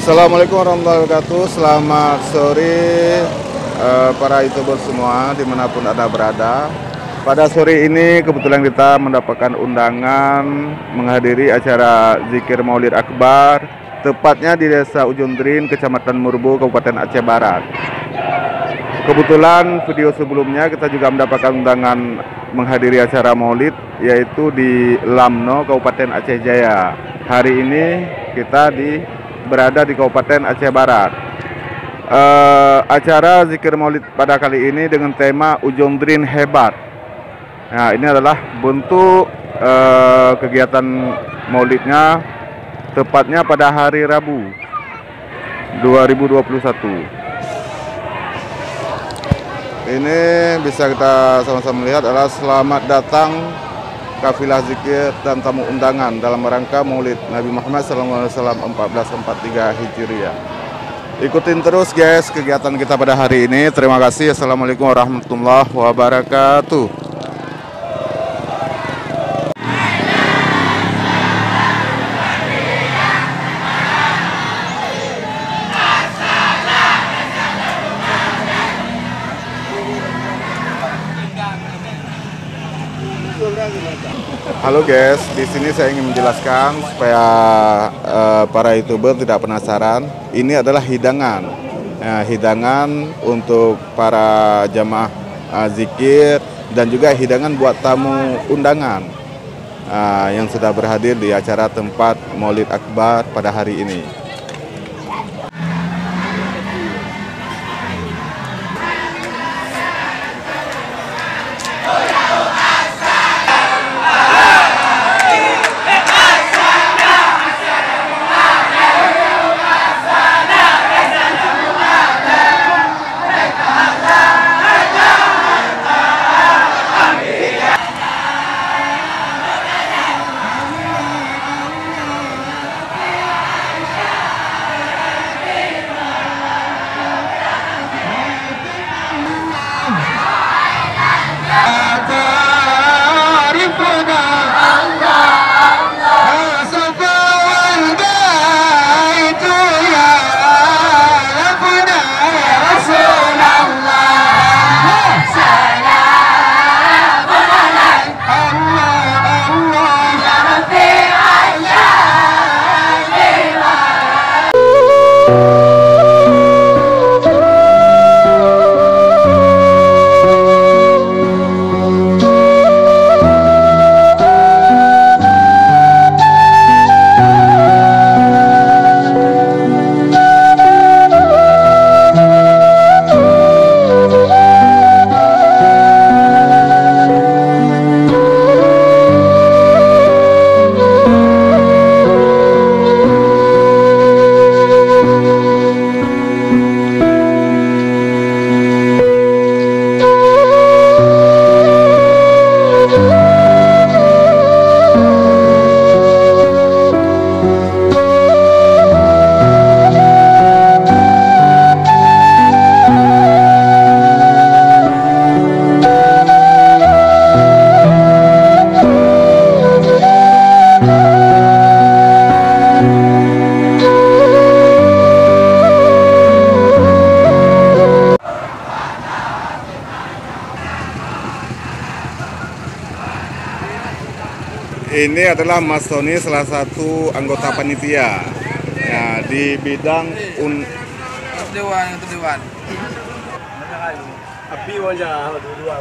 Assalamualaikum warahmatullahi wabarakatuh. Selamat sore para YouTuber semua dimanapun Anda berada. Pada sore ini kebetulan kita mendapatkan undangan menghadiri acara Zikir Maulid Akbar, tepatnya di Desa Ujung Drin, Kecamatan Murbo, Kabupaten Aceh Barat. Kebetulan video sebelumnya kita juga mendapatkan undangan menghadiri acara Maulid, yaitu di Lamno, Kabupaten Aceh Jaya. Hari ini kita berada di Kabupaten Aceh Barat. Acara Zikir Maulid pada kali ini dengan tema Ujung Drin Hebat. Nah, ini adalah bentuk kegiatan Maulidnya, tepatnya pada hari Rabu 2021. Ini bisa kita sama-sama melihat adalah selamat datang kafilah zikir dan tamu undangan dalam rangka Maulid Nabi Muhammad SAW 1443 Hijriah. Ikutin terus guys kegiatan kita pada hari ini. Terima kasih. Assalamualaikum warahmatullahi wabarakatuh. Halo guys, di sini saya ingin menjelaskan supaya para YouTuber tidak penasaran. Ini adalah hidangan, hidangan untuk para jamaah zikir dan juga hidangan buat tamu undangan yang sudah berhadir di acara tempat Maulid Akbar pada hari ini. Ini adalah Mas Tony, salah satu anggota panitia ya, di bidang Dewan. Api wajah dua-dua.